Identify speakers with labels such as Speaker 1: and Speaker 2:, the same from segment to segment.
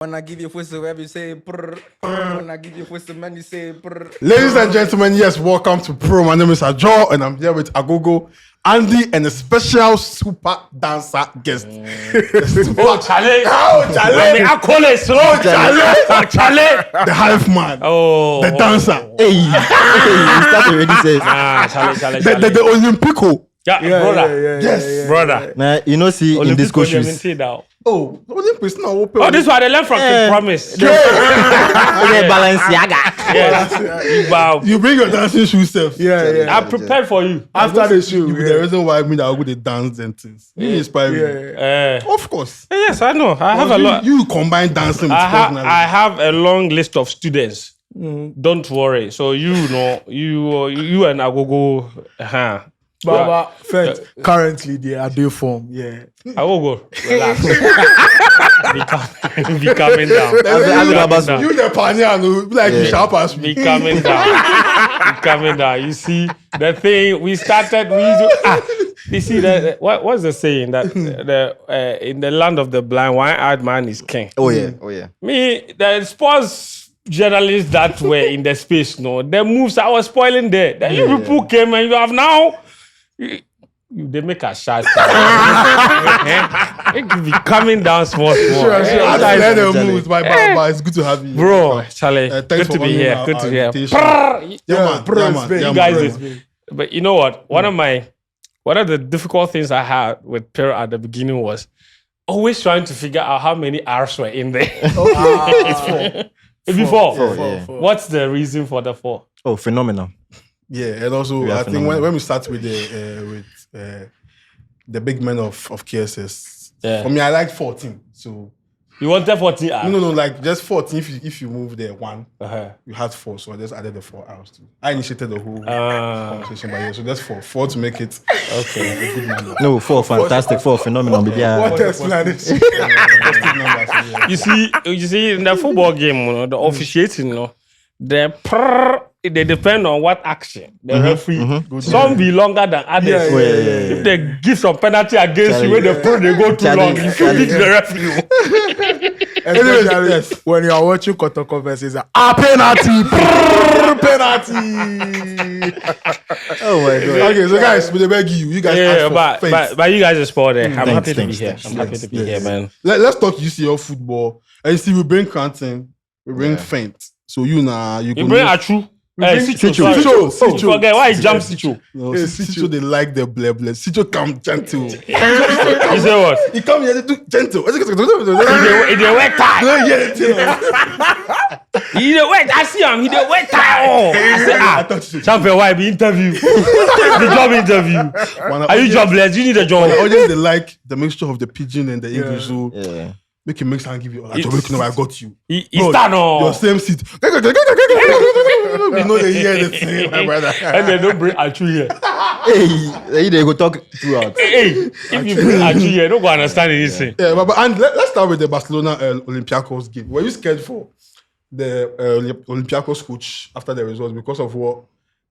Speaker 1: When I give you whistle, every say prrrr. When I give you whistle, man, you say prrrr.
Speaker 2: Ladies and gentlemen, yes, welcome to Pro. My name is Ajo, and I'm here with Agogo, Andy, and a special super dancer guest.
Speaker 3: Oh, Charlie!
Speaker 2: Charlie!
Speaker 3: I call it slow, Charlie!
Speaker 2: The half man.
Speaker 3: Oh,
Speaker 2: The dancer.
Speaker 4: Hey, you start already says.
Speaker 3: Charlie.
Speaker 2: The Olympico.
Speaker 3: Brother.
Speaker 2: Yes.
Speaker 3: Brother.
Speaker 4: Nah, you know, see in this shoes.
Speaker 2: Oh, Olympus now open.
Speaker 3: Oh, this one they learned from King Promise.
Speaker 4: Balenciaga.
Speaker 3: Wow.
Speaker 2: You bring your dancing shoes, self.
Speaker 1: Yeah.
Speaker 3: I prepared for you.
Speaker 1: After the show,
Speaker 2: You be the reason why I mean I go to dance and things. You inspire me. Of course.
Speaker 3: Yes, I know. I have a lot.
Speaker 2: You combine dancing with personality.
Speaker 3: I have a long list of students. Don't worry. So you know, you and Agogo.
Speaker 1: Baba, Fent, currently they are due form. Yeah.
Speaker 3: Agogo, relax. Be coming down.
Speaker 2: You the pioneer, like you shall pass me.
Speaker 3: Be coming down. Be coming down. You see the thing we started. You see what's the saying that in the land of the blind, one-eyed man is king.
Speaker 4: Oh yeah.
Speaker 3: Me, the sports journalists that were in the space, no, the moves I was spoiling there. Then you people came and you have now. They make a shot. It could be coming down small.
Speaker 2: Sure. I've learned the moves, but it's good to have you.
Speaker 3: Bro, Charlie, good to be here. Good to be here.
Speaker 2: Yeah,
Speaker 3: You guys, but you know what? One of the difficult things I had with Prrrr at the beginning was always trying to figure out how many R's were in there.
Speaker 1: It's four.
Speaker 3: Four. What's the reason for the 4?
Speaker 4: Oh, phenomenal.
Speaker 2: Yeah, and also I think when we start with the big men of KSS, for me I like 14. So
Speaker 3: you wanted 14 R's?
Speaker 2: No, like just 14. If you move there 1, you had 4. So I just added the 4 R's too. I initiated the whole conversation by you, so that's 4 to make it a good number.
Speaker 4: No, 4 fantastic, 4 phenomenal.
Speaker 1: What explanation?
Speaker 3: You see, in the football game, the officiating, the Prrrr, they depend on what action the referee. Some be longer than others. If they give some penalty against you, when the Prrrr they go too long, you should beat the referee.
Speaker 1: Especially when you are watching Koto conversations, penalty, penalty.
Speaker 4: Oh my god.
Speaker 2: Okay, so guys, we beg you guys.
Speaker 3: But you guys are sport there. I'm happy to be here.
Speaker 4: Thanks.
Speaker 3: I'm happy to be here, man.
Speaker 2: Let's talk UCL football. And you see, we bring content, we bring Fent. So you
Speaker 3: bring Achu. Sicho. Forget why he jumped Sicho.
Speaker 2: No, Sicho they like the blah. Sicho come gentle.
Speaker 3: You say what?
Speaker 2: He come here to do gentle.
Speaker 3: He dey wear tie. He dey wear. I see him. He dey wear tie. Oh, I say champion. Why be interview? The job interview. Are you jobless? You need a job.
Speaker 2: Audience they like the mixture of the pidgin and the English. So make him mix and give you. I got you.
Speaker 3: He stand on
Speaker 2: your same seat. You know they hear the thing, my brother.
Speaker 3: And they don't bring Achu here.
Speaker 4: Hey, they go talk throughout.
Speaker 3: Hey, if you bring Achu here, don't go understand anything.
Speaker 2: Yeah, but and let's start with the Barcelona Olympiacos game. Were you scared for the Olympiacos coach after the results because of what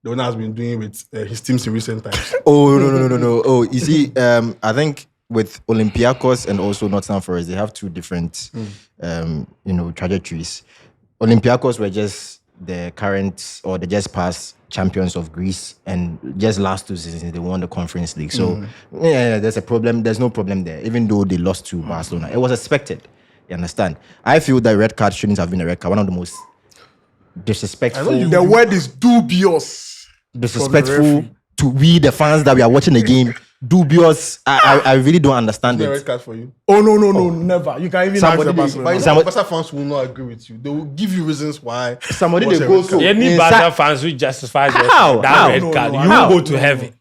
Speaker 2: the owner has been doing with his teams in recent times?
Speaker 4: Oh no. Oh, you see, I think with Olympiacos and also Nottingham Forest, they have 2 different, trajectories. Olympiacos were just the current or the just past champions of Greece, and just last 2 seasons they won the Conference League. So there's a problem. There's no problem there, even though they lost to Barcelona. It was expected. You understand? I feel that red card shouldn't have been a red card. One of the most disrespectful.
Speaker 1: The word is dubious.
Speaker 4: Disrespectful to we the fans that we are watching the game. Dubious. I really don't understand it.
Speaker 2: Red card for you?
Speaker 1: Oh no, never. You can even ask the Barcelona.
Speaker 2: But Barca fans will not agree with you. They will give you reasons why.
Speaker 4: Somebody they go to.
Speaker 3: Any Barca fans who justify that red card, you won't go to heaven.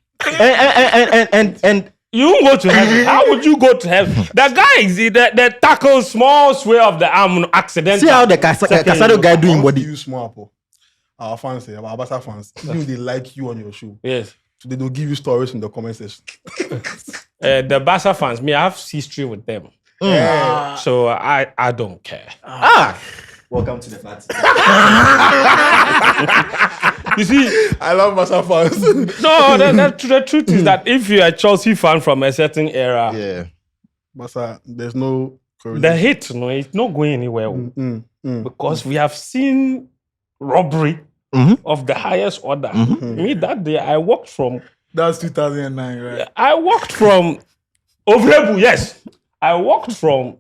Speaker 4: And
Speaker 3: you won't go to heaven. How would you go to heaven? The guy the tackle small sway of the arm accident.
Speaker 4: See how the Casado guy doing body.
Speaker 2: You small apple. Our fans, our Barca fans, even they like you on your show.
Speaker 3: Yes.
Speaker 2: So they don't give you stories in the comment section.
Speaker 3: The Barca fans, I have history with them. So I don't care.
Speaker 4: Welcome to the party.
Speaker 3: You see,
Speaker 2: I love Barca fans.
Speaker 3: No, the truth is that if you're a Chelsea fan from a certain era,
Speaker 2: Barca, there's no
Speaker 3: the hit, it's not going anywhere. Because we have seen robbery of the highest order. Me, that day, I walked from...
Speaker 1: That's 2009, right?
Speaker 3: I walked from... Ovrebu, yes. I walked from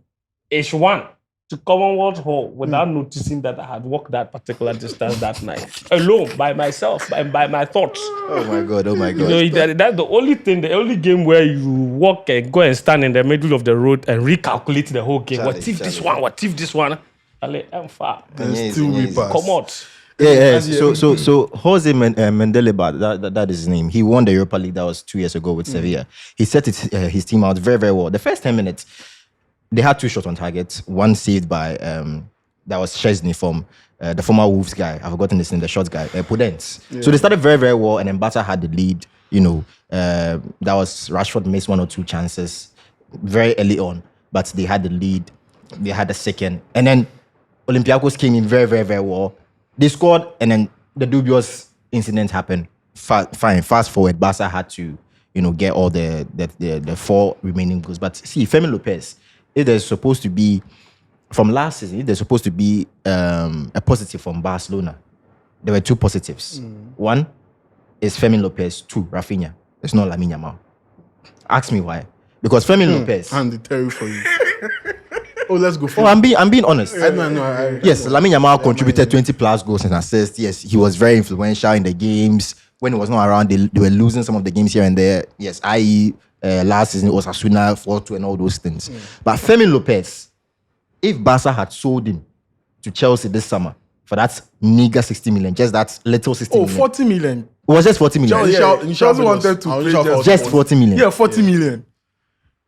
Speaker 3: H1 to Commonwealth Hall without noticing that I had walked that particular distance that night. Alone, by myself, by my thoughts.
Speaker 4: Oh my God.
Speaker 3: That's the only thing, the only game where you walk and go and stand in the middle of the road and recalculate the whole game. What if this one? I'm far.
Speaker 2: And still we pass.
Speaker 3: Come out.
Speaker 4: Yeah. So Jose Mendeleba, that is his name. He won the Europa League. That was 2 years ago with Sevilla. He set his team out very, very well. The first 10 minutes, they had 2 shots on target. One saved by that was Szczesny from the former Wolves guy. I've forgotten his name. The shots guy, Prudence. Yeah. So they started very, very well, and then Barca had the lead. That was Rashford missed 1 or 2 chances very early on, but they had the lead. They had the second, and then Olympiacos came in very, very, very well. They scored, and then the dubious incident happened. Fine. Fast forward, Barca had to, get all the 4 remaining goals. But see, Fermin Lopez, if there's supposed to be from last season, if there's supposed to be a positive from Barcelona, there were 2 positives. One is Fermin Lopez. 2, Rafinha. It's not Lamine Yamal. Ask me why. Because Fermin Lopez.
Speaker 2: And the terror for you. Let's go for
Speaker 4: it. I'm being honest.
Speaker 2: Yes,
Speaker 4: Lamine Yamal contributed 20 plus goals and assists. Yes, he was very influential in the games. When he was not around, they were losing some of the games here and there. Yes, i.e., last season it was Osasuna 4-2 and all those things. But Fermin Lopez, if Barca had sold him to Chelsea this summer for that meager 60 million, just that little 60 million.
Speaker 1: 40 million.
Speaker 4: It was just 40 million.
Speaker 1: Chelsea wanted to play
Speaker 4: just 40 million.
Speaker 1: Yeah, 40 million.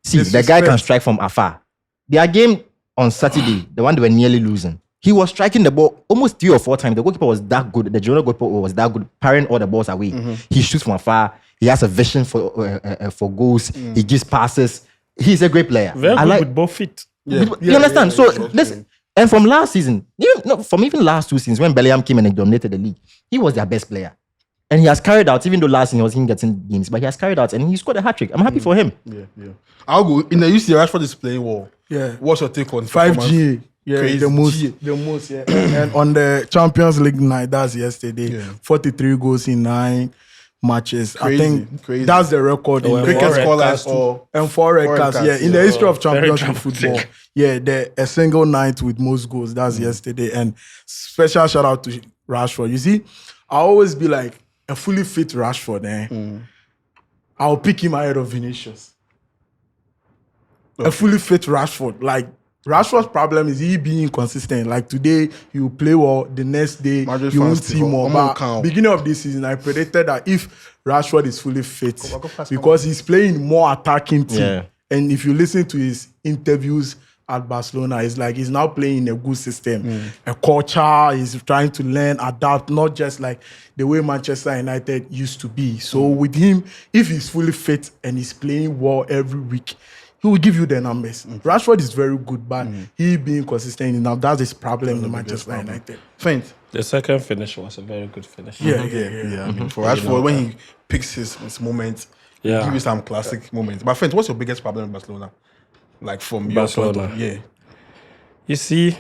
Speaker 4: See, the guy can strike from afar. Their game on Saturday, the one they were nearly losing, he was striking the ball almost 3 or 4 times. The goalkeeper was that good. The Girona goalkeeper was that good, parrying all the balls away. He shoots from afar. He has a vision for goals. He gives passes. He's a great player.
Speaker 3: Very good with both feet.
Speaker 4: You understand? And from last season, even last 2 seasons, when Bellingham came and he dominated the league, he was their best player. And he has carried out, even though last season he wasn't getting games, but he has carried out and he scored a hat-trick. I'm happy for him.
Speaker 2: Yeah. I'll go. In the UC, Rashford is playing well.
Speaker 1: Yeah.
Speaker 2: What's your take on
Speaker 1: 5G? Yeah,
Speaker 2: Crazy.
Speaker 1: the most. Yeah. And on the Champions League night, that's yesterday. 43 goals in 9 matches.
Speaker 2: Crazy.
Speaker 1: I think that's the record in
Speaker 2: cricket scorers
Speaker 1: and 4 red cards. Yeah, in the history of championship football. Yeah, a single night with most goals. That's yesterday. And special shout out to Rashford. You see, I always be like a fully fit Rashford. I'll pick him ahead of Vinicius. Okay. A fully fit Rashford, like. Rashford's problem is he being inconsistent. Like today, he will play well. The next day, you won't see more. But beginning of this season, I predicted that if Rashford is fully fit, because he's playing more attacking team, and if you listen to his interviews at Barcelona, it's like he's now playing in a good system, a culture. He's trying to learn, adapt, not just like the way Manchester United used to be. So with him, if he's fully fit and he's playing well every week, he will give you the numbers. Rashford is very good, but he being consistent enough, that's his problem in Manchester United.
Speaker 2: Faint.
Speaker 3: The second finish was a very good finish.
Speaker 1: Yeah.
Speaker 2: I mean, for Rashford, when he picks his moment, give you some classic moments. But Faint, what's your biggest problem in Barcelona? Like from
Speaker 3: Barcelona.
Speaker 2: Your point of view?
Speaker 3: You see,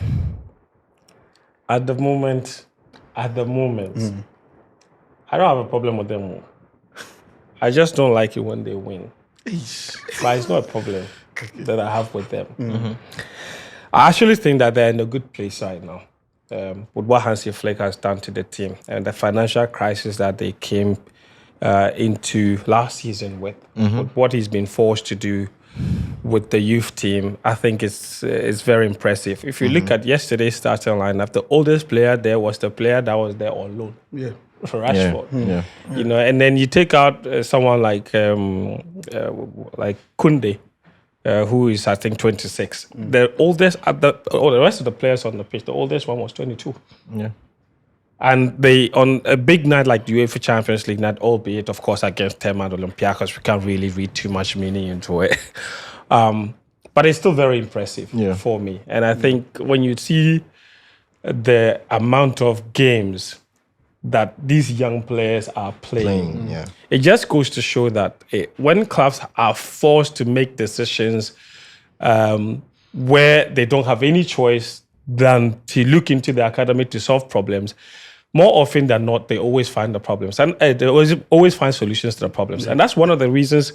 Speaker 3: at the moment, I don't have a problem with them. I just don't like it when they win. But it's not a problem that I have with them. I actually think that they're in a good place right now. With what Hansi Flick has done to the team and the financial crisis that they came into last season with what he's been forced to do with the youth team, I think it's very impressive. If you look at yesterday's starting lineup, the oldest player there was the player that was there on loan.
Speaker 2: Yeah.
Speaker 3: Rashford, and then you take out someone like Koundé, who is I think 26. The oldest the rest of the players on the pitch, the oldest one was 22.
Speaker 4: Yeah,
Speaker 3: and they on a big night like the UEFA Champions League night, albeit of course against Tema and Olympiacos, we can't really read too much meaning into it. But it's still very impressive for me, and I think when you see the amount of games that these young players are playing. It just goes to show that when clubs are forced to make decisions where they don't have any choice than to look into the academy to solve problems, more often than not, they always find the problems. And they always find solutions to the problems. And that's one of the reasons,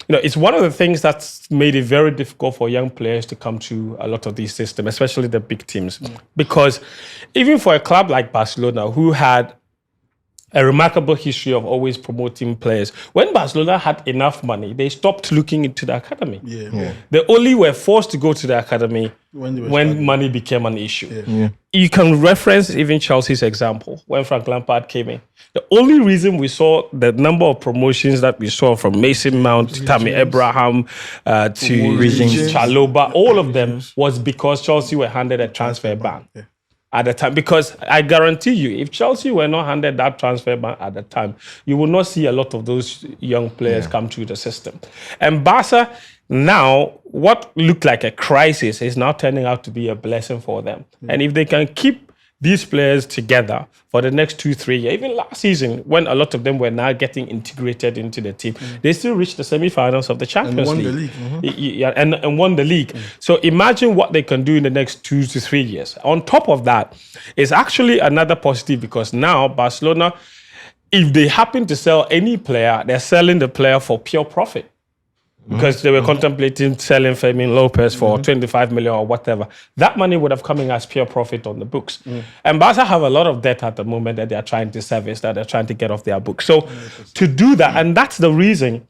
Speaker 3: it's one of the things that's made it very difficult for young players to come to a lot of these systems, especially the big teams. Because even for a club like Barcelona, who had a remarkable history of always promoting players, when Barcelona had enough money, they stopped looking into the academy. They only were forced to go to the academy when money became an issue. You can reference even Chelsea's example when Frank Lampard came in. The only reason we saw the number of promotions that we saw from Mason Mount to Tammy Abraham to Chalobah, all of them was because Chelsea were handed a transfer ban. At the time, because I guarantee you, if Chelsea were not handed that transfer ban at the time, you will not see a lot of those young players come through the system. And Barca, now, what looked like a crisis is now turning out to be a blessing for them. And if they can keep these players together for the next 2-3 years, even last season, when a lot of them were now getting integrated into the team, they still reached the semi-finals of the Champions League. And won the league. So imagine what they can do in the next 2 to 3 years. On top of that, it's actually another positive because now Barcelona, if they happen to sell any player, they're selling the player for pure profit. Because they were contemplating selling Fermin Lopez for 25 million or whatever. That money would have come in as pure profit on the books. And Barca have a lot of debt at the moment that they are trying to service, that they're trying to get off their books. So to do that, and that's the reason,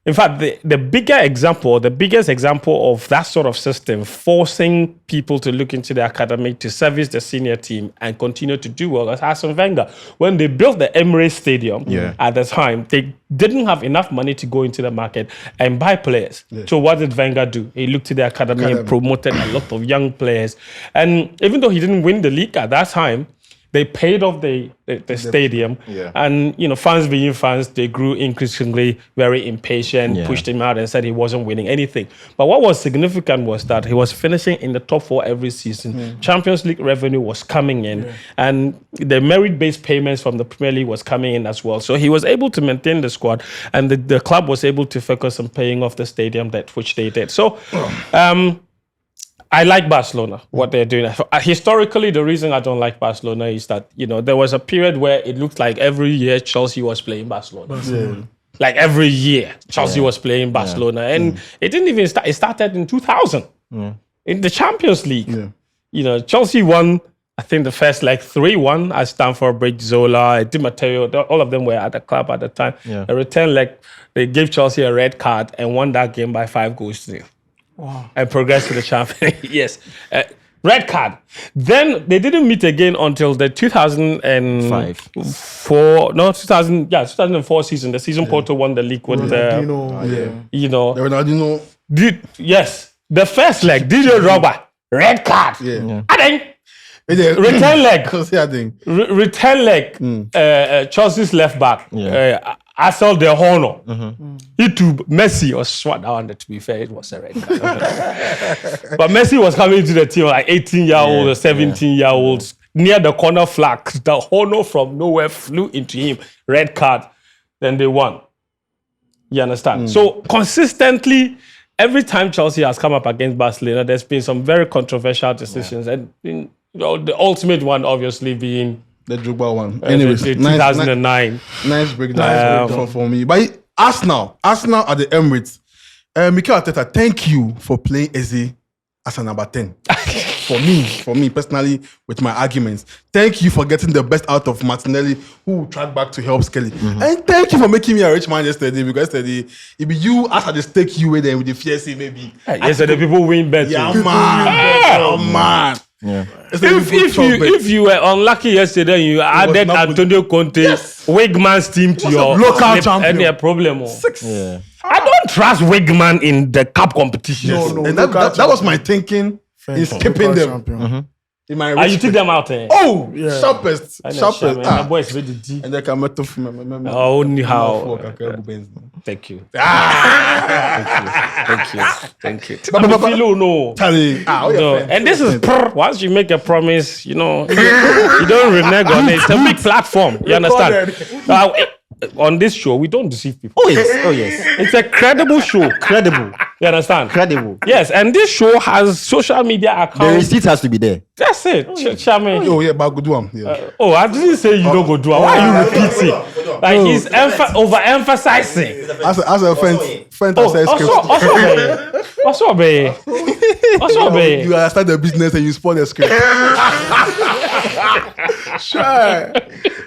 Speaker 3: in fact, the biggest example of that sort of system, forcing people to look into the academy to service the senior team and continue to do well, was Arsene Wenger. When they built the Emirates Stadium at the time, they didn't have enough money to go into the market and buy players. So what did Wenger do? He looked to the academy and promoted a lot of young players. And even though he didn't win the league at that time, they paid off the stadium, and fans being fans, they grew increasingly very impatient, pushed him out and said he wasn't winning anything. But what was significant was that he was finishing in the top 4 every season. Champions League revenue was coming in, and the merit-based payments from the Premier League was coming in as well. So he was able to maintain the squad, and the club was able to focus on paying off the stadium debt, which they did. So, I like Barcelona, what they're doing. Historically, the reason I don't like Barcelona is that, there was a period where it looked like every year Chelsea was playing Barcelona. Like every year, Chelsea was playing Barcelona. And it didn't even start. It started in 2000 in the Champions League. Chelsea won, I think, the first 3-1 at Stamford Bridge. Zola, Di Matteo, all of them were at the club at the time. A return leg, they gave Chelsea a red card and won that game by 5-0. Wow. And progressed to the champion. Yes. Red card. Then they didn't meet again until the 2004 season. The season Porto won the league with
Speaker 2: Ronaldinho.
Speaker 3: Yes. The first leg, DJ Robert, red card. Return leg. Return leg. Chelsea's left back. Asel De Horno. It to Messi or swat down. To be fair, it was a red card. But Messi was coming to the team like 18-year-old or 17-year-olds near the corner flag. The Horno from nowhere flew into him. Red card. Then they won. You understand? So consistently, every time Chelsea has come up against Barcelona, there's been some very controversial decisions, and the ultimate one obviously being
Speaker 2: the Drogba one. Anyways,
Speaker 3: 2009.
Speaker 2: Nice breakdown for me. But Arsenal at the Emirates. Mikel Arteta, thank you for playing Eze as a number 10. for me personally, with my arguments. Thank you for getting the best out of Martinelli, who will track back to help Skelly. And thank you for making me a rich man yesterday, because yesterday, it be you as at the stake you with them with the fierce maybe.
Speaker 3: Yesterday, people win better.
Speaker 2: Yeah, man.
Speaker 4: Yeah.
Speaker 3: If you were unlucky yesterday, you added Antonio Conte, Wigman's team to your
Speaker 1: local champion.
Speaker 3: Any problem?
Speaker 2: 6.
Speaker 4: Yeah.
Speaker 3: I don't trust Wigman in the cup competition.
Speaker 2: No, and that was my thinking in skipping them. In my
Speaker 3: you took them out, eh?
Speaker 2: Oh, yeah. Sharpest.
Speaker 3: My boy is ready.
Speaker 2: And they can met off my
Speaker 3: only how. Thank you. Thank you. But no. And this is once you make a promise, you don't renege on it. It's a big platform. You understand? on this show, we don't deceive people.
Speaker 4: Oh yes.
Speaker 3: It's a credible show.
Speaker 4: Credible.
Speaker 3: You understand?
Speaker 4: Credible.
Speaker 3: Yes, and this show has social media
Speaker 4: The
Speaker 3: accounts.
Speaker 4: receipt has to be there.
Speaker 3: That's it. Chame.
Speaker 2: Oh yeah, but go do one. Yeah.
Speaker 3: I didn't say you don't go do it. Why are you repeating? Like he's overemphasizing.
Speaker 2: As a friend
Speaker 3: Oh,
Speaker 2: says script.
Speaker 3: also,
Speaker 2: You start the business and you spoil the script. Sure.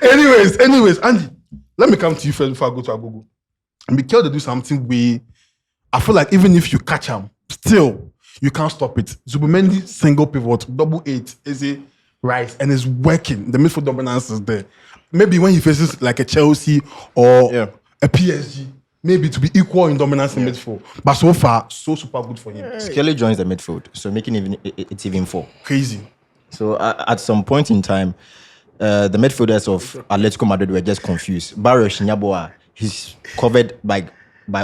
Speaker 2: Anyways, Andy, let me come to you first before I go to Agogo. And be careful to do something where I feel like even if you catch him, still you can't stop it. Zubimendi single pivot, 8 is a rise and it's working. The midfield dominance is there. Maybe when he faces like a Chelsea or a PSG, maybe to be equal in dominance in midfield. But so far, so super good for him.
Speaker 4: Skelly joins the midfield, so making it's even 4.
Speaker 2: Crazy.
Speaker 4: So at some point in time, the midfielders of Atletico Madrid were just confused. Barrio Shinyaboa, he's covered by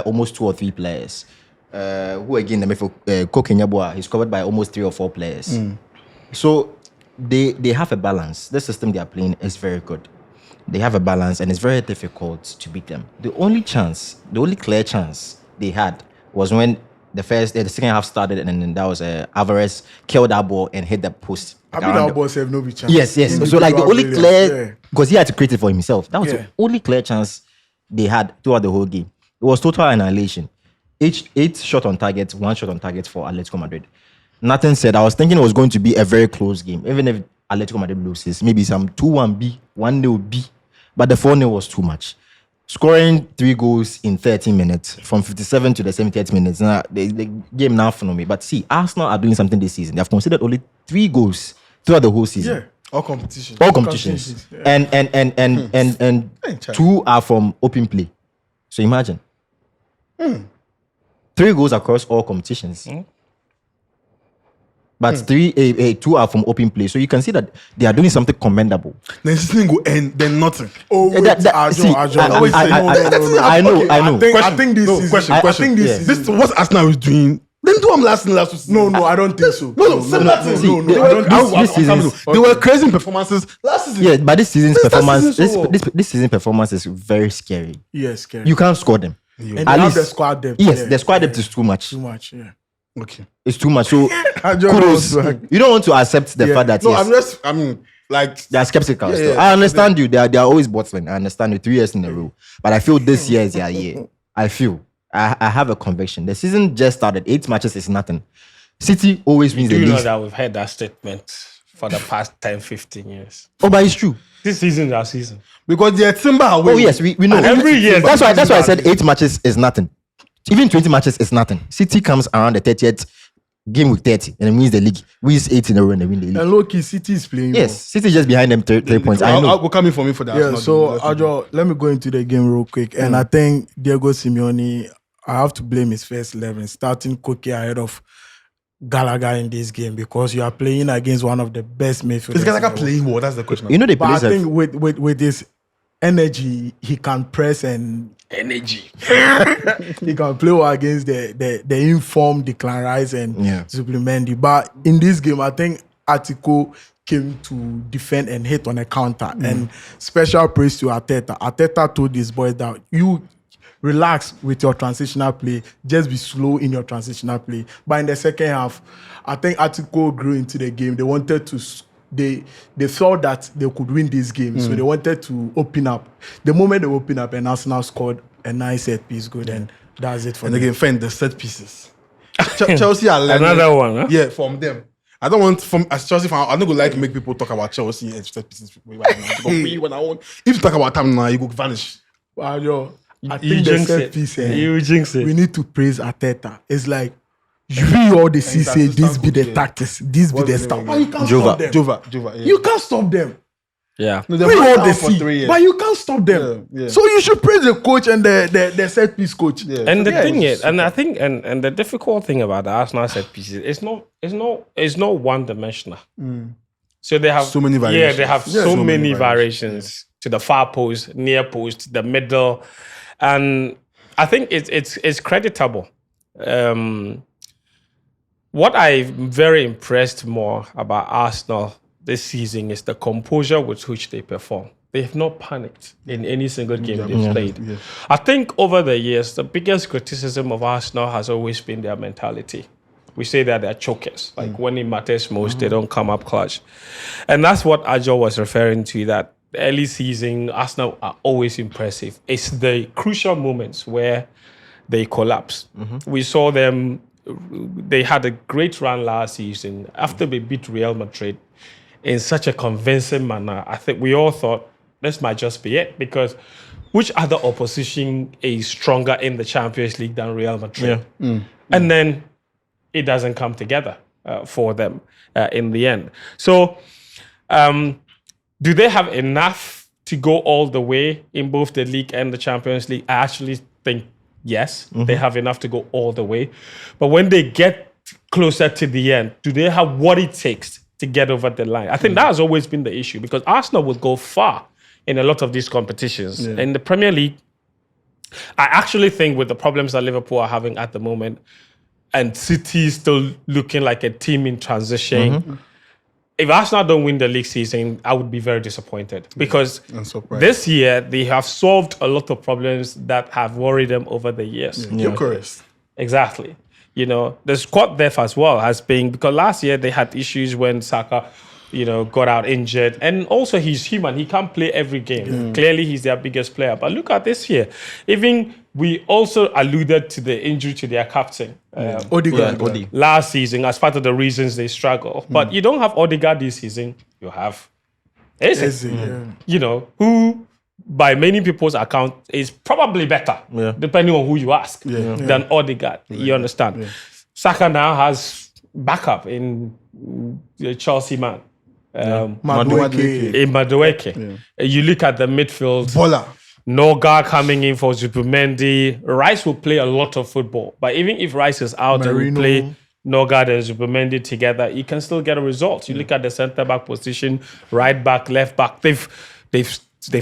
Speaker 4: almost 2 or 3 players. Who again, the midfield, Koke Nyaboa, he's covered by almost 3 or 4 players. So they have a balance. The system they are playing is very good. They have a balance and it's very difficult to beat them. The only clear chance they had was when the second half started and then that was Alvarez killed that ball and hit the post.
Speaker 1: I mean, our boss have no big chance.
Speaker 4: Yes. So like the only clear, because he had to create it for himself. That was the only clear chance they had throughout the whole game. It was total annihilation. 8 shot on target, 1 shot on target for Atletico Madrid. Nothing said. I was thinking it was going to be a very close game. Even if Atletico Madrid loses, maybe some 2-1 B, 1-0 B. But the 4-0 was too much. Scoring 3 goals in 30 minutes from 57 to the 78 minutes. Now the game now for me. But see, Arsenal are doing something this season. They have considered only 3 goals throughout the whole season.
Speaker 1: Yeah, all competitions.
Speaker 4: And 2 are from open play. So imagine. 3 goals across all competitions. But 2 are from open play. So you can see that they are doing something commendable.
Speaker 2: Then season go end, then nothing.
Speaker 1: Oh, wait,
Speaker 4: I know.
Speaker 1: I think this is
Speaker 2: Question. This is what Arsenal is doing. Then do them last season.
Speaker 1: No, I don't think so.
Speaker 2: No, they were crazy performances last season.
Speaker 4: Yeah, but this season's performance is very scary.
Speaker 1: Yeah, scary.
Speaker 4: You can't score them.
Speaker 1: And they have the squad depth.
Speaker 4: Yes, the squad depth is too much.
Speaker 1: Too much, yeah.
Speaker 2: Okay.
Speaker 4: It's too much. So kudos. You don't want to accept the fact that they are skeptical.
Speaker 2: Yeah.
Speaker 4: I understand you. They are always bottling. I understand you 3 years in a row. But I feel this year is their year. I have a conviction. The season just started. 8 matches is nothing. City always wins the league.
Speaker 3: You know that we've heard that statement for the past 10, 15 years.
Speaker 4: Oh, but it's true.
Speaker 3: This season is our season.
Speaker 2: Because they're Timber away.
Speaker 4: Oh, yes, we know.
Speaker 3: And every year.
Speaker 4: That's why I said 8 matches is nothing. Even 20 matches is nothing. City comes around the 30th game with 30 and wins the league. Wins 8 in a row and they win the league.
Speaker 1: And low-key, City is playing.
Speaker 4: Yes, City is just behind them 3 points. I know.
Speaker 2: I'll go coming for me for that.
Speaker 1: Yeah, so Ajo, let me go into the game real quick. And I think Diego Simeone, I have to blame his first 11, starting Koke ahead of Gallagher in this game because you are playing against one of the best midfielders.
Speaker 2: Is Gallagher playing well? That's the question.
Speaker 4: You know the
Speaker 1: But I
Speaker 4: police
Speaker 1: think with his energy, he can press and
Speaker 3: Energy.
Speaker 1: he can play well against the informed Declan Rice and Zubimendi. But in this game, I think Atiko came to defend and hit on a counter. And special praise to Arteta. Arteta told these boys that you relax with your transitional play. Just be slow in your transitional play. But in the second half, I think Atiko grew into the game. They wanted to... They thought that they could win this game, so they wanted to open up. The moment they opened up, and Arsenal scored a nice set piece, good, and that's it for them.
Speaker 2: And again, find the set pieces. Chelsea are learning.
Speaker 3: Another one, huh?
Speaker 2: Yeah, from them. I don't want as Chelsea fan. I don't go like make people talk about Chelsea and set pieces. If you talk about them now, you go vanish.
Speaker 1: Well, yo, I
Speaker 3: You
Speaker 1: think the
Speaker 3: jinx
Speaker 1: set
Speaker 3: it.
Speaker 1: piece.
Speaker 3: You jinx it.
Speaker 1: We need to praise Arteta. It's like you all the see say this be the tactics, this be the stuff. But you can't stop them.
Speaker 2: Jova. Yeah.
Speaker 1: You can't stop them.
Speaker 3: Yeah.
Speaker 2: No,
Speaker 1: We
Speaker 2: they've been
Speaker 1: all
Speaker 2: down
Speaker 1: the
Speaker 2: for
Speaker 1: see,
Speaker 2: 3 years.
Speaker 1: but you can't stop them.
Speaker 2: Yeah.
Speaker 1: So you should praise the coach and the set piece coach.
Speaker 2: Yeah.
Speaker 3: And the
Speaker 2: Yeah,
Speaker 3: thing
Speaker 2: it's
Speaker 3: is, and I think, and the difficult thing about the Arsenal set pieces, it's not one dimensional. So they have
Speaker 2: So many
Speaker 3: Yeah,
Speaker 2: variations.
Speaker 3: they have so many variations to the far post, near post, the middle, and I think it's creditable. What I'm very impressed more about Arsenal this season is the composure with which they perform. they have not panicked in any single game they've played. Yeah. I think over the years, the biggest criticism of Arsenal has always been their mentality. We say that they're chokers. Like when it matters most, they don't come up clutch. And that's what Ajo was referring to, that early season, Arsenal are always impressive. It's the crucial moments where they collapse. We saw them, they had a great run last season. After they beat Real Madrid in such a convincing manner, I think we all thought this might just be it, because which other opposition is stronger in the Champions League than Real Madrid? And then it doesn't come together for them in the end. So do they have enough to go all the way in both the league and the Champions League? I actually think yes, they have enough to go all the way. But when they get closer to the end, do they have what it takes to get over the line? I think that has always been the issue, because Arsenal will go far in a lot of these competitions. In the Premier League, I actually think with the problems that Liverpool are having at the moment, and City still looking like a team in transition, if Arsenal don't win the league season, I would be very disappointed, because this year they have solved a lot of problems that have worried them over the years.
Speaker 2: Eucharist.
Speaker 3: Exactly. You know, the squad depth as well has been, because last year they had issues when Saka, got out injured. And also he's human. He can't play every game. Clearly he's their biggest player. But look at this year. Even we also alluded to the injury to their captain,
Speaker 1: Odegaard.
Speaker 3: last season, as part of the reasons they struggle. But you don't have Odegaard this season. You have Eze. Who by many people's account is probably better, depending on who you ask, than Odegaard. You understand? Saka now has backup in the Chelsea man. Madueke. You look at the midfield.
Speaker 2: Bola.
Speaker 3: Noga coming in for Zubimendi. Rice will play a lot of football. But even if Rice is out and we play Noga and Zubimendi together, you can still get a result. You look at the centre-back position, right back, left back. They've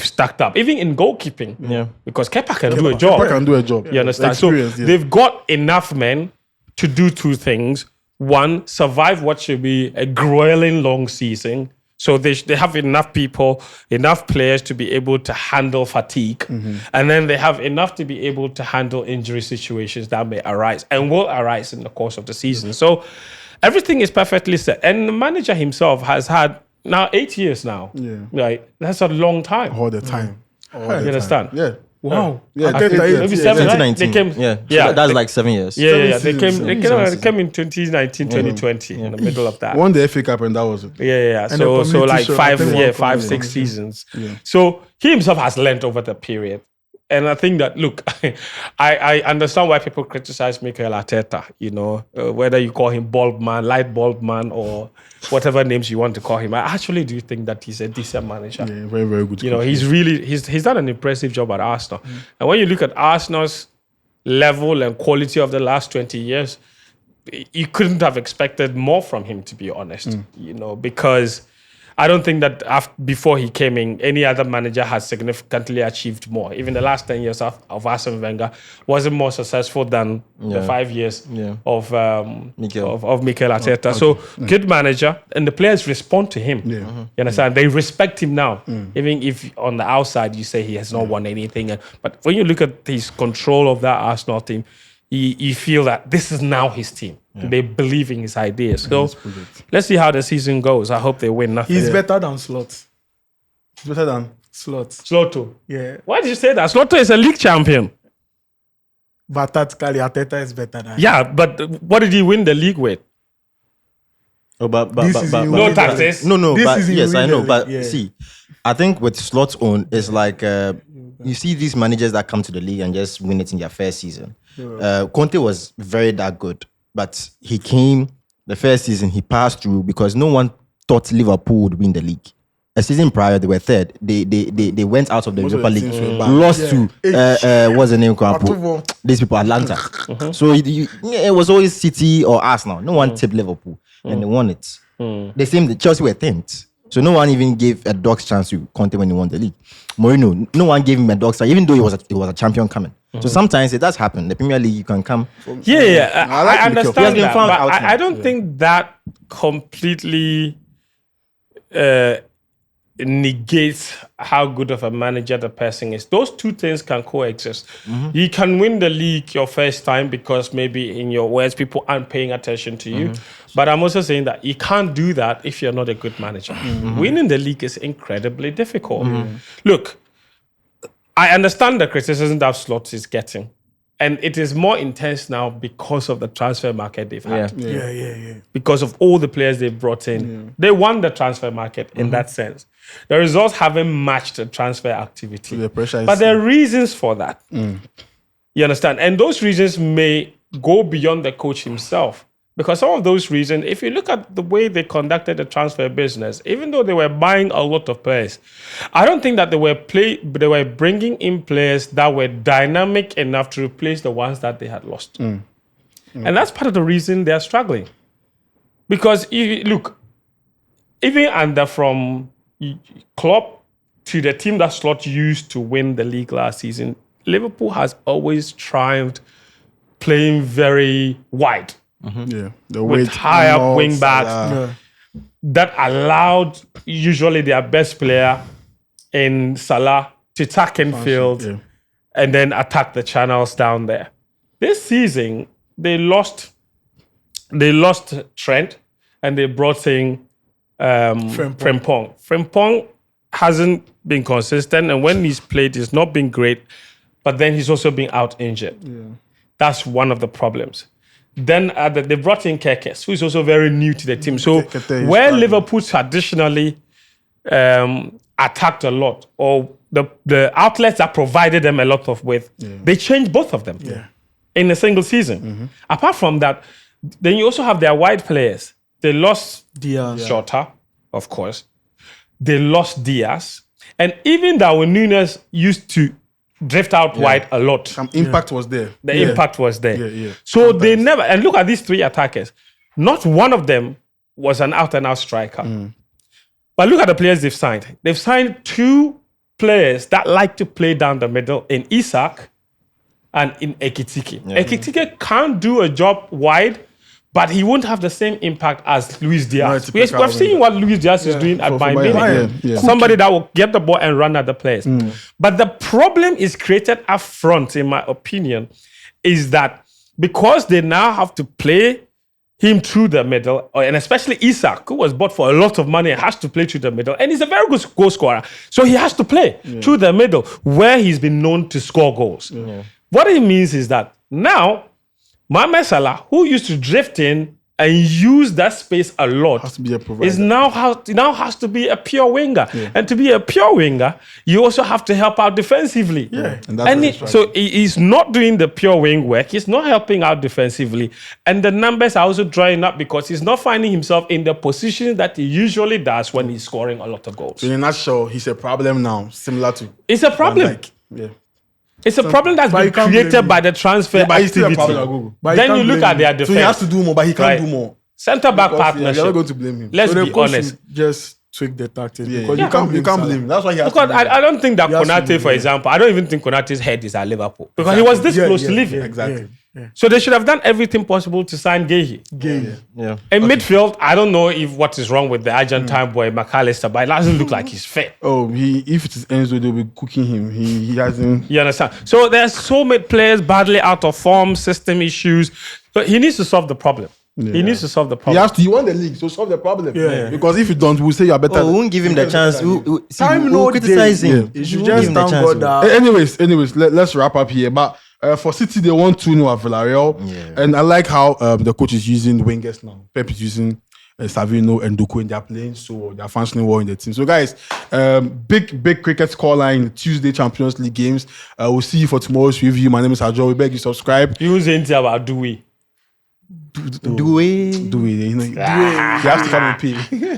Speaker 3: stacked up. Even in goalkeeping. Because Kepa can do a job.
Speaker 2: Kepa can do a job.
Speaker 3: You understand? So they've got enough men to do two things. One, survive what should be a grueling long season. So they have enough people, enough players to be able to handle fatigue. And then they have enough to be able to handle injury situations that may arise and will arise in the course of the season. So everything is perfectly set. And the manager himself has had now 8 years now. Right? That's a long time.
Speaker 2: All the time.
Speaker 3: You understand?
Speaker 2: Yeah.
Speaker 1: Wow.
Speaker 3: Maybe 7, right?
Speaker 4: 2019.
Speaker 3: They came,
Speaker 4: that's like 7 years.
Speaker 3: They came in 2019, 2020, in the middle of that.
Speaker 2: Won the FA Cup and that was it.
Speaker 3: So like 5, 6 seasons. So he himself has learned over the period. And I think that, look, I understand why people criticize Mikel Arteta, whether you call him bulb man, light bulb man, or whatever names you want to call him. I actually do think that he's a decent manager.
Speaker 2: Yeah, very, very good.
Speaker 3: He's done an impressive job at Arsenal. And when you look at Arsenal's level and quality of the last 20 years, you couldn't have expected more from him, to be honest, because I don't think that before he came in, any other manager has significantly achieved more. Even the last 10 years of Arsene Wenger wasn't more successful than the 5 years of Mikel Arteta. So good manager, and the players respond to him. You understand? They respect him now, even if on the outside you say he has not won anything. But when you look at his control of that Arsenal team, you feel that this is now his team. They believe in his ideas. So let's see how the season goes. I hope they win nothing.
Speaker 1: He's better than Slot.
Speaker 2: He's better than
Speaker 3: Slotto.
Speaker 1: Yeah.
Speaker 3: Why did you say that? Slotto is a league champion.
Speaker 1: But tactically, Arteta is better than him.
Speaker 3: Yeah, but what did he win the league with?
Speaker 4: Oh, but
Speaker 3: no taxes.
Speaker 4: No.
Speaker 1: This
Speaker 4: But
Speaker 1: is
Speaker 4: yes, I know.
Speaker 1: really,
Speaker 4: But see, I think with Slot's own, it's like you see these managers that come to the league and just win it in their first season. Conte was that good, but he came the first season, he passed through because no one thought Liverpool would win the league. A season prior, they were third. They went out of the Europa League, lost to what's the name? These people, Atlanta. So it was always City or Arsenal. No one tipped Liverpool, and they won it. The Chelsea were 10th. So no one even gave a dog's chance to Conte when he won the league. Mourinho, no one gave him a dog's chance, even though he was a champion coming. So sometimes it does happen. The Premier League, you can come.
Speaker 3: I understand that,
Speaker 4: but
Speaker 3: I don't think that completely negates how good of a manager the person is. Those two things can coexist. You can win the league your first time because maybe in your words people aren't paying attention to you. But I'm also saying that you can't do that if you're not a good manager. Winning the league is incredibly difficult. Look, I understand the criticism that Slot is getting. And it is more intense now because of the transfer market they've had.
Speaker 1: Yeah.
Speaker 3: Because of all the players they've brought in. They won the transfer market in that sense. The results haven't matched the transfer activity.
Speaker 2: The pressure
Speaker 3: But there are reasons for that. You understand? And those reasons may go beyond the coach himself. Because some of those reasons, if you look at the way they conducted the transfer business, even though they were buying a lot of players, I don't think that they were bringing in players that were dynamic enough to replace the ones that they had lost. And that's part of the reason they're struggling. Because, look, even from Klopp to the team that Slot used to win the league last season, Liverpool has always triumphed playing very wide.
Speaker 2: The
Speaker 3: with high up wing backs that allowed usually their best player in Salah to attack infield and then attack the channels down there. This season, they lost Trent and they brought in Frimpong. Frimpong hasn't been consistent, and when he's played, he's not been great, but then he's also been out injured. That's one of the problems. Then they brought in Kekes, who is also very new to the team. So where Liverpool traditionally attacked a lot, or the outlets that provided them a lot of width, they changed both of them in a single season. Apart from that, then you also have their wide players. They lost Jota, of course. They lost Diaz. And even Darwin Núñez used to drift out wide a lot.
Speaker 2: Some impact was there.
Speaker 3: The impact was there. So they never, and look at these three attackers. Not one of them was an out-and-out striker. But look at the players they've signed. They've signed two players that like to play down the middle in Isak and in Ekitike. Ekitike can't do a job wide, but he won't have the same impact as Luis Diaz. We've seen what Luis Diaz is doing at Bayern Munich. Somebody that will get the ball and run at the players. But the problem is created up front, in my opinion, is that because they now have to play him through the middle, and especially Isak, who was bought for a lot of money, has to play through the middle, and he's a very good goal scorer. So he has to play through the middle, where he's been known to score goals. What it means is that now, Mohamed Salah, who used to drift in and use that space a lot,
Speaker 2: Has to be a provider.
Speaker 3: is now has to be a pure winger. And to be a pure winger, you also have to help out defensively.
Speaker 2: And that's
Speaker 3: So he's not doing the pure wing work. He's not helping out defensively. And the numbers are also drying up because he's not finding himself in the position that he usually does when he's scoring a lot of goals.
Speaker 2: in a nutshell, he's a problem now, similar to
Speaker 3: It's a problem. It's a problem that's been created by the transfer
Speaker 2: but he's still a
Speaker 3: activity.
Speaker 2: problem.
Speaker 3: Then you look at their defense.
Speaker 2: So he has to do more, but he can't
Speaker 3: Right.
Speaker 2: do more.
Speaker 3: Centre-back
Speaker 2: You're
Speaker 3: partnership.
Speaker 2: not going to blame him.
Speaker 3: Let's
Speaker 1: So the
Speaker 3: be
Speaker 1: coach
Speaker 3: honest.
Speaker 1: should just tweak the tactics because
Speaker 2: you can't blame
Speaker 1: Salah.
Speaker 2: him. That's why he has
Speaker 3: Because
Speaker 2: to do
Speaker 3: I don't think that
Speaker 1: He has to
Speaker 3: Konate,
Speaker 1: do,
Speaker 3: for example, I don't even think Konate's head is at Liverpool. Because he was this close to leaving.
Speaker 2: Exactly.
Speaker 3: So they should have done everything possible to sign Gehi. In midfield, I don't know if what is wrong with the Argentine boy, McAllister, but it doesn't look like he's fit.
Speaker 2: Oh, if it is Enzo, they'll be cooking him. He hasn't.
Speaker 3: You understand? So there's so many players badly out of form, system issues. But he needs to solve the problem. He needs to solve the
Speaker 2: He
Speaker 3: problem.
Speaker 2: has to. He won the league, so solve the problem. Because if you don't, we'll say you are better.
Speaker 4: Oh, we won't give him the chance.
Speaker 1: Time
Speaker 4: We'll
Speaker 1: no
Speaker 4: criticize
Speaker 1: day.
Speaker 4: him.
Speaker 1: You should
Speaker 4: We'll
Speaker 1: just
Speaker 4: give him the
Speaker 1: thank
Speaker 4: chance.
Speaker 1: God that
Speaker 2: Anyways, let's wrap up here. But for City, they won 2-0 at Villarreal. And I like how the coach is using wingers now. Pep is using Savino and Doku, and they're playing so they're functioning well in the team. So guys, big cricket scoreline Tuesday Champions League games. We'll see you for tomorrow's review. My name is Ajo. We beg you subscribe.
Speaker 3: You saying about Dewey?
Speaker 2: Do it. You know, you have to come and pay.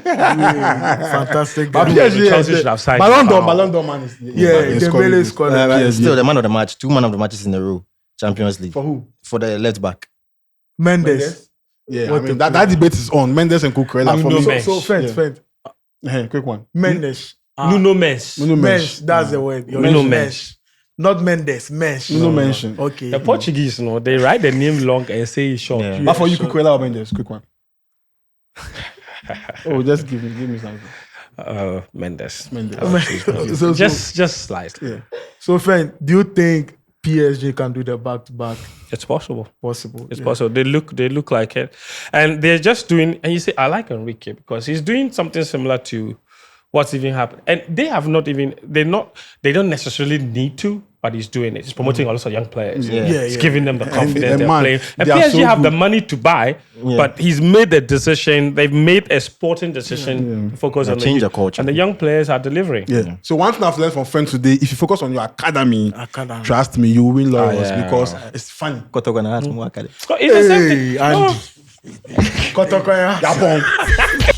Speaker 1: fantastic.
Speaker 2: But
Speaker 1: game.
Speaker 3: Chelsea should have signed
Speaker 2: Ballon
Speaker 3: him.
Speaker 2: d'Or man is
Speaker 1: Dembele scored.
Speaker 4: Still the man of the match. 2 man of the matches in a row. Champions League.
Speaker 2: For who?
Speaker 4: For the left back.
Speaker 1: Mendes.
Speaker 2: Yeah,
Speaker 1: What
Speaker 2: I mean
Speaker 1: the-
Speaker 2: that debate is on. Mendes and Cucurella for
Speaker 3: Nuno
Speaker 2: me.
Speaker 3: Mendes.
Speaker 1: So Fent.
Speaker 2: Quick one.
Speaker 1: Mendes.
Speaker 3: Nuno Mendes.
Speaker 2: Nuno
Speaker 1: Mendes. That's the word. Your
Speaker 3: Nuno
Speaker 1: name is
Speaker 3: Mendes.
Speaker 1: Not Mendes. Mendes.
Speaker 2: Nuno mention.
Speaker 1: Okay.
Speaker 3: The Portuguese, they write the name long and say it's short.
Speaker 4: Yeah.
Speaker 2: But for you, Cucurella or Mendes? Quick one. Oh, just give me something.
Speaker 3: Mendes.
Speaker 1: So,
Speaker 3: Just slightly.
Speaker 1: yeah. So, friend, do you think PSG can do the back-to-back?
Speaker 3: It's possible.
Speaker 1: Possible.
Speaker 3: It's possible. They look like it, and they're just doing. And you say, I like Enrique because he's doing something similar to what's even happened. And they have not even. They don't necessarily need to, but he's doing it. He's promoting also young players. He's giving them the confidence. They're playing. And PSG have the money to buy, but he's made the decision. They've made a sporting decision to focus on
Speaker 4: change the culture,
Speaker 3: and the young players are delivering.
Speaker 2: Yeah. So one thing I've learned from friends today: if you focus on your academy, trust me, you will win laurels because it's funny.
Speaker 3: It's the same thing.
Speaker 1: Andy. Kotokoya.
Speaker 2: Yapon.